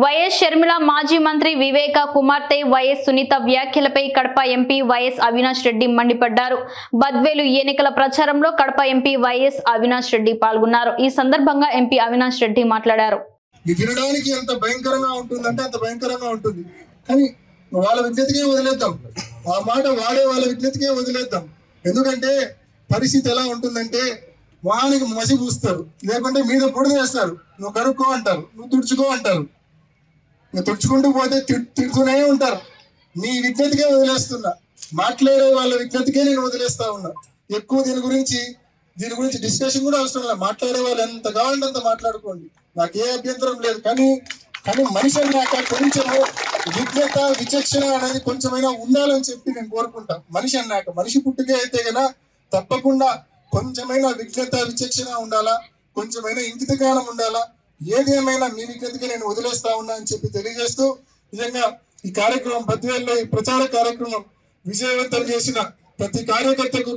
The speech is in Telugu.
వైఎస్ షర్మిల మాజీ మంత్రి వివేక కుమార్తె వైఎస్ సునీత వ్యాఖ్యలపై కడప ఎంపీ వైఎస్ అవినాష్ రెడ్డి మండిపడ్డారు. బద్వేలు ఎన్నికల ప్రచారంలో కడప ఎంపీ వైఎస్ అవినాష్ రెడ్డి పాల్గొన్నారు. ఈ సందర్భంగా ఎంపీ అవినాష్ రెడ్డి మాట్లాడారు. వినడానికి ఎంత భయంకరంగా ఉంటుందంటే అంత భయంకరంగా ఉంటుంది. కానీ వాళ్ళ విజ్ఞతకే వదిలేద్దాం, ఆ మాట వాడే వాళ్ళ విజ్ఞతకే వదిలేద్దాం. ఎందుకంటే పరిస్థితి ఎలా ఉంటుందంటే వానికి మసి పూస్తారు, లేకుంటే మీద బుడిద వేస్తారు. నువ్వు కడుక్కో అంటారు, నువ్వు తుడుచుకో అంటారు. నువ్వు తుడుచుకుంటూ పోతే తిడుతూనే ఉంటారు. నీ విజ్ఞతకే వదిలేస్తున్నా, మాట్లాడే వాళ్ళ విజ్ఞతకే నేను వదిలేస్తా ఉన్నా. ఎక్కువ దీని గురించి డిస్కషన్ కూడా అవసరం లేదు. మాట్లాడే వాళ్ళు ఎంత కావాలంటే అంత మాట్లాడుకోండి, నాకు ఏ అభ్యంతరం లేదు. కానీ మనిషి అన్నాక కొంచెము విజ్ఞత విచక్షణ అనేది కొంచెమైనా ఉండాలని చెప్పి నేను కోరుకుంటా. మనిషి అన్నాక మనిషి పుట్టుకే అయితే కన్నా తప్పకుండా కొంచెమైనా విజ్ఞత విచక్షణ ఉండాలా, కొంచెమైనా ఇంకిత జ్ఞానం ఉండాలా. ఏదేమైనా మీ విజ్ఞతకి నేను వదిలేస్తా ఉన్నా అని చెప్పి తెలియజేస్తూ, నిజంగా ఈ కార్యక్రమం బద్వేల్లో ఈ ప్రచార కార్యక్రమం విజయవంతం చేసిన ప్రతి కార్యకర్తకు